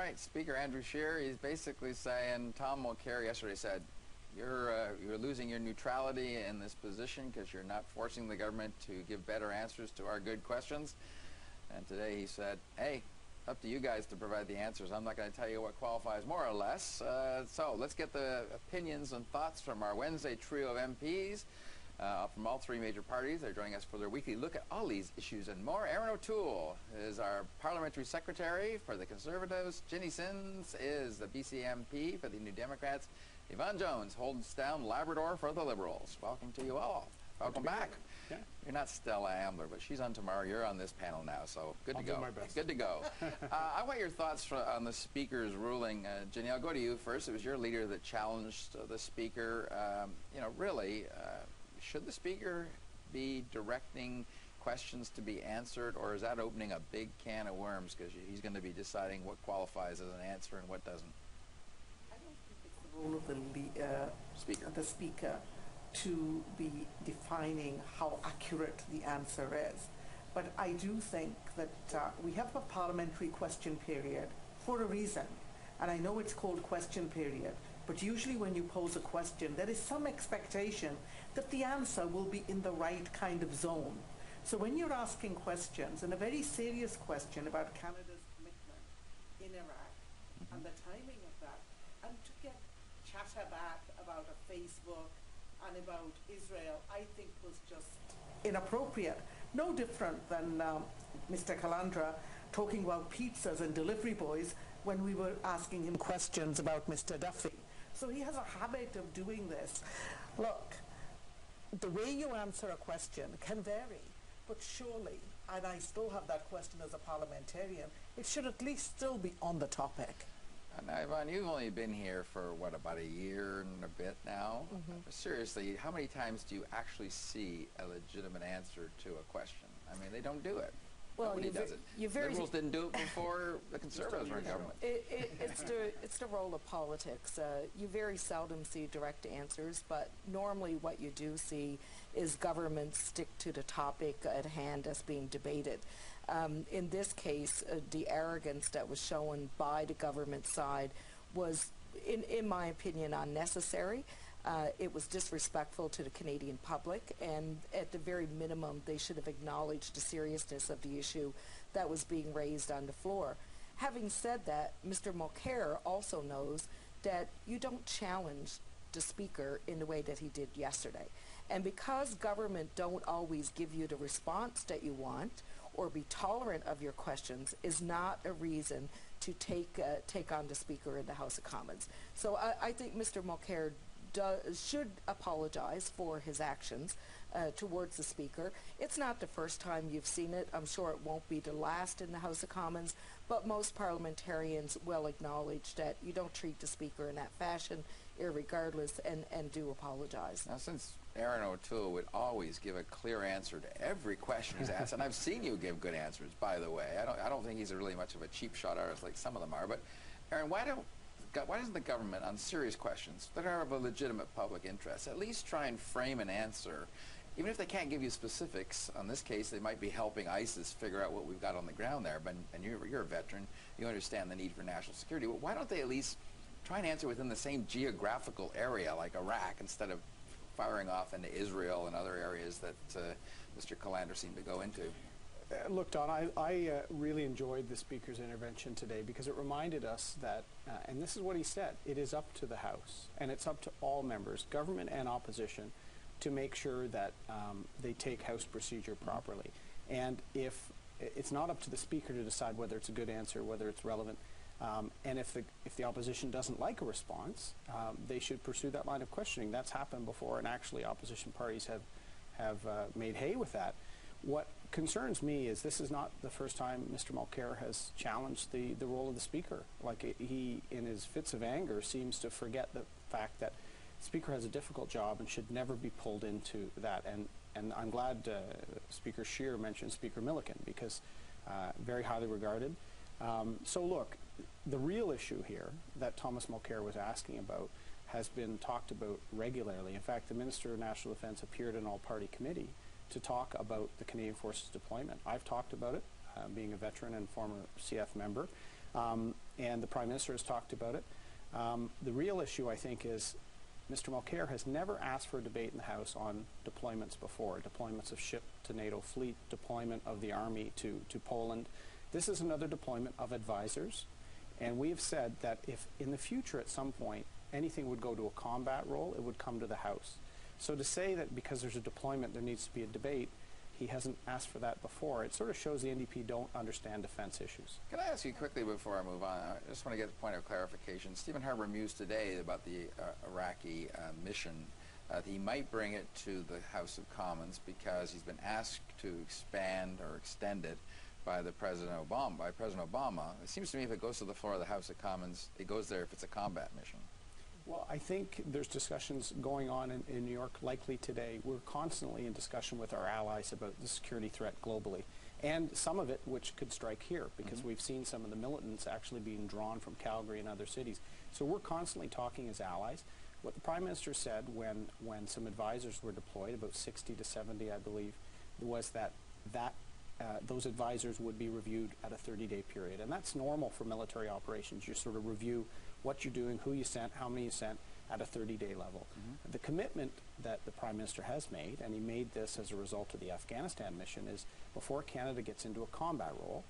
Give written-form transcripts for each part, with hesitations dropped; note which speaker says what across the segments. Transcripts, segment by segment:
Speaker 1: right, Speaker Andrew Scheer, he's basically saying, Tom Mulcair yesterday said, you're losing your neutrality in this position because you're not forcing the government to give better answers to our good questions. And today he said, hey, up to you guys to provide the answers. I'm not going to tell you what qualifies, more or less. So let's get the opinions and thoughts from our Wednesday trio of MPs from all three major parties. They're joining us for their weekly look at all these issues and more. Aaron O'Toole is our Parliamentary Secretary for the Conservatives. Jinny Sins is the BC MP for the New Democrats. Yvonne Jones holds down Labrador for the Liberals. Welcome to you all. Welcome back.
Speaker 2: Yeah.
Speaker 1: You're not Stella Ambler, but she's on tomorrow. You're on this panel now, so good to go.
Speaker 2: I'll do my best.
Speaker 1: Good to go. I want your thoughts on the Speaker's ruling. Jinny, I'll go to you first. It was your leader that challenged the Speaker. Really, should the Speaker be directing questions to be answered, or is that opening a big can of worms because he's going to be deciding what qualifies as an answer and what doesn't?
Speaker 3: I don't think it's the role of the Speaker to be defining how accurate the answer is. But I do think that we have a parliamentary question period for a reason. And I know it's called question period, but usually when you pose a question, there is some expectation that the answer will be in the right kind of zone. So when you're asking questions, and a very serious question about Canada's commitment in Iraq, and the timing of that, and to get chatter back about a Facebook and about Israel, I think was just inappropriate. No different than Mr. Calandra talking about pizzas and delivery boys when we were asking him questions about Mr. Duffy. So he has a habit of doing this. Look, the way you answer a question can vary, but surely, and I still have that question as a parliamentarian, it should at least still be on the topic.
Speaker 1: Now, Yvonne, you've only been here for, about a year and a bit now? Seriously, how many times do you actually see a legitimate answer to a question? I mean, they don't do it.
Speaker 4: Well,
Speaker 1: Nobody does it. Liberals didn't do it before the Conservatives were in government.
Speaker 4: It's the role of politics. You very seldom see direct answers, but normally what you do see is governments stick to the topic at hand as being debated. In this case, the arrogance that was shown by the government side was, in my opinion, unnecessary. It was disrespectful to the Canadian public, and at the very minimum, they should have acknowledged the seriousness of the issue that was being raised on the floor. Having said that, Mr. Mulcair also knows that you don't challenge the Speaker in the way that he did yesterday. And because government don't always give you the response that you want or be tolerant of your questions is not a reason to take on the Speaker in the House of Commons. So I think Mr. Mulcair should apologize for his actions towards the Speaker. It's not the first time you've seen it. I'm sure it won't be the last in the House of Commons, but most parliamentarians will acknowledge that you don't treat the Speaker in that fashion, irregardless, and do apologize.
Speaker 1: Now, since Aaron O'Toole would always give a clear answer to every question he's asked, and I've seen you give good answers, by the way. I don't think he's really much of a cheap shot artist like some of them are, but Aaron, why doesn't the government, on serious questions that are of a legitimate public interest, at least try and frame an answer? Even if they can't give you specifics, on this case, they might be helping ISIS figure out what we've got on the ground there. And you're a veteran. You understand the need for national security. Well, why don't they at least try and answer within the same geographical area like Iraq instead of firing off into Israel and other areas that Mr. Calandra seemed to go into?
Speaker 2: Look, Don, I really enjoyed the Speaker's intervention today because it reminded us that, and this is what he said, it is up to the House and it's up to all members, government and opposition, to make sure that they take House procedure properly. And if it's not up to the Speaker to decide whether it's a good answer, whether it's relevant, and if the opposition doesn't like a response, they should pursue that line of questioning. That's happened before, and actually opposition parties have made hay with that. What concerns me is this is not the first time Mr. Mulcair has challenged the role of the Speaker. Like he, in his fits of anger, seems to forget the fact that the Speaker has a difficult job and should never be pulled into that. And I'm glad Speaker Scheer mentioned Speaker Milliken because very highly regarded. So look, the real issue here that Thomas Mulcair was asking about has been talked about regularly. In fact, the Minister of National Defence appeared in an all-party committee to talk about the Canadian Forces deployment. I've talked about it, being a veteran and former CF member. and the Prime Minister has talked about it. The real issue, I think, is Mr. Mulcair has never asked for a debate in the House on deployments before, deployments of ship to NATO fleet, deployment of the Army to Poland. This is another deployment of advisors, and we have said that if in the future at some point anything would go to a combat role, it would come to the House. So to say that because there's a deployment there needs to be a debate, he hasn't asked for that before, it sort of shows the NDP don't understand defense issues.
Speaker 1: Can I ask you quickly before I move on? I just want to get a point of clarification. Stephen Harper mused today about the Iraqi mission. He might bring it to the House of Commons because he's been asked to expand or extend it by President Obama. It seems to me if it goes to the floor of the House of Commons, it goes there if it's a combat mission.
Speaker 2: Well, I think there's discussions going on in New York, likely today. We're constantly in discussion with our allies about the security threat globally, and some of it which could strike here, because we've seen some of the militants actually being drawn from Calgary and other cities. So we're constantly talking as allies. What the Prime Minister said when some advisors were deployed, about 60 to 70, I believe, was that those advisors would be reviewed at a 30-day period. And that's normal for military operations. You sort of review what you're doing, who you sent, how many you sent at a 30-day level. The commitment that the Prime Minister has made, and he made this as a result of the Afghanistan mission, is before Canada gets into a combat role,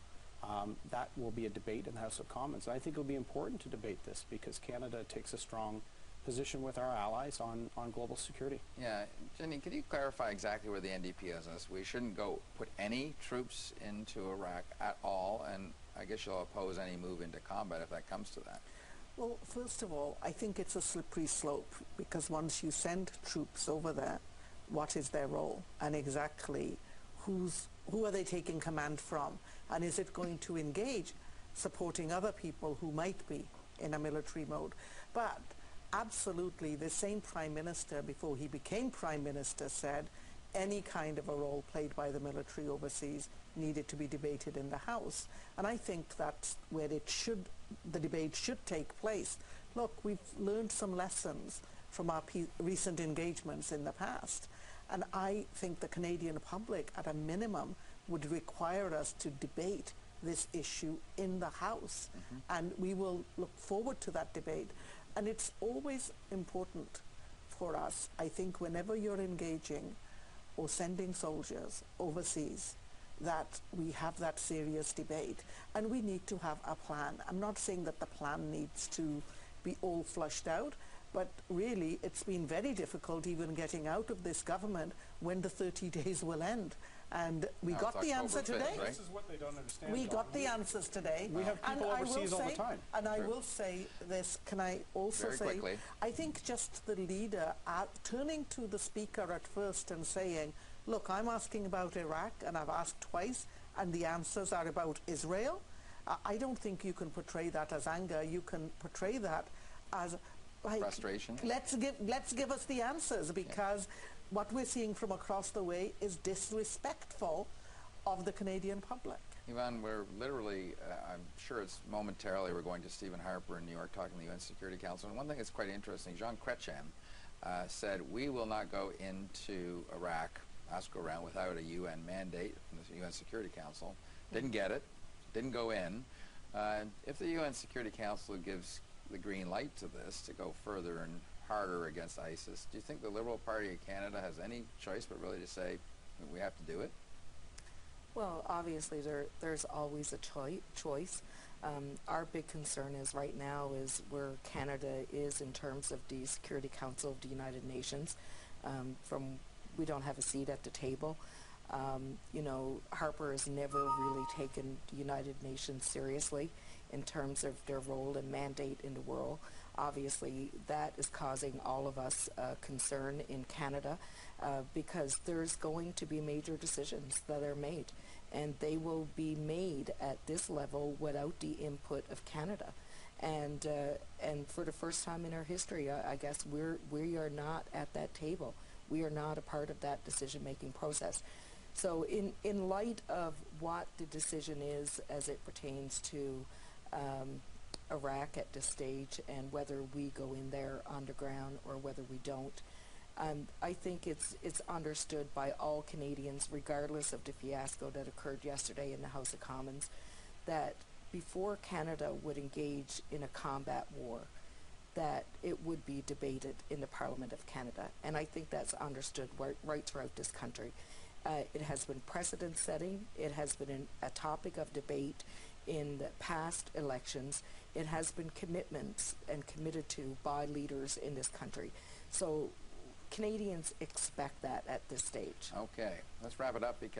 Speaker 2: that will be a debate in the House of Commons. And I think it will be important to debate this because Canada takes a strong position with our allies on global security.
Speaker 1: Yeah, Jinny, could you clarify exactly where the NDP is on this? We shouldn't go put any troops into Iraq at all, and I guess you'll oppose any move into combat if that comes to that.
Speaker 3: Well, first of all, I think it's a slippery slope because once you send troops over there, what is their role and exactly who are they taking command from, and is it going to engage supporting other people who might be in a military mode? But absolutely, the same Prime Minister, before he became Prime Minister, said any kind of a role played by the military overseas needed to be debated in the House. And I think that's where the debate should take place. Look, we've learned some lessons from our recent engagements in the past. And I think the Canadian public, at a minimum, would require us to debate this issue in the House. And we will look forward to that debate. And it's always important for us, I think, whenever you're engaging or sending soldiers overseas, that we have that serious debate. And we need to have a plan. I'm not saying that the plan needs to be all flushed out, but really it's been very difficult even getting out of this government when the 30 days will end. And we
Speaker 1: Now
Speaker 3: got the answer
Speaker 1: 5th,
Speaker 3: today.
Speaker 1: right?
Speaker 2: This is what they don't understand.
Speaker 3: We
Speaker 2: John.
Speaker 3: got the answers today.
Speaker 2: We have people overseas all the time.
Speaker 3: And I
Speaker 1: Sure.
Speaker 3: will say this, can I also
Speaker 1: Very
Speaker 3: say,
Speaker 1: quickly.
Speaker 3: I think just the leader turning to the speaker at first and saying, look, I'm asking about Iraq and I've asked twice and the answers are about Israel. I don't think you can portray that as anger. You can portray that as like,
Speaker 1: Frustration.
Speaker 3: Let's give us the answers, because what we're seeing from across the way is disrespectful of the Canadian public.
Speaker 1: Yvonne, we're literally, I'm sure it's momentarily, we're going to Stephen Harper in New York talking to the UN Security Council. And one thing that's quite interesting, Jean Chrétien said, we will not go into Iraq, go around without a UN mandate from the UN Security Council. Didn't get it, didn't go in. If the UN Security Council gives the green light to this, to go further and harder against ISIS, do you think the Liberal Party of Canada has any choice but really to say, we have to do it?
Speaker 4: Well, obviously there's always a choice. Our big concern is right now is where Canada is in terms of the Security Council of the United Nations. We don't have a seat at the table. You know, Harper has never really taken the United Nations seriously in terms of their role and mandate in the world. Obviously, that is causing all of us concern in Canada because there's going to be major decisions that are made, and they will be made at this level without the input of Canada. And for the first time in our history, I guess we are not at that table. We are not a part of that decision-making process. So in light of what the decision is as it pertains to Iraq at this stage and whether we go in there underground or whether we don't, I think it's understood by all Canadians, regardless of the fiasco that occurred yesterday in the House of Commons, that before Canada would engage in a combat war, that it would be debated in the Parliament of Canada. And I think that's understood right throughout this country. It has been precedent-setting. It has been a topic of debate in the past elections. It has been commitments and committed to by leaders in this country. So Canadians expect that at this stage.
Speaker 1: Okay, let's wrap it up because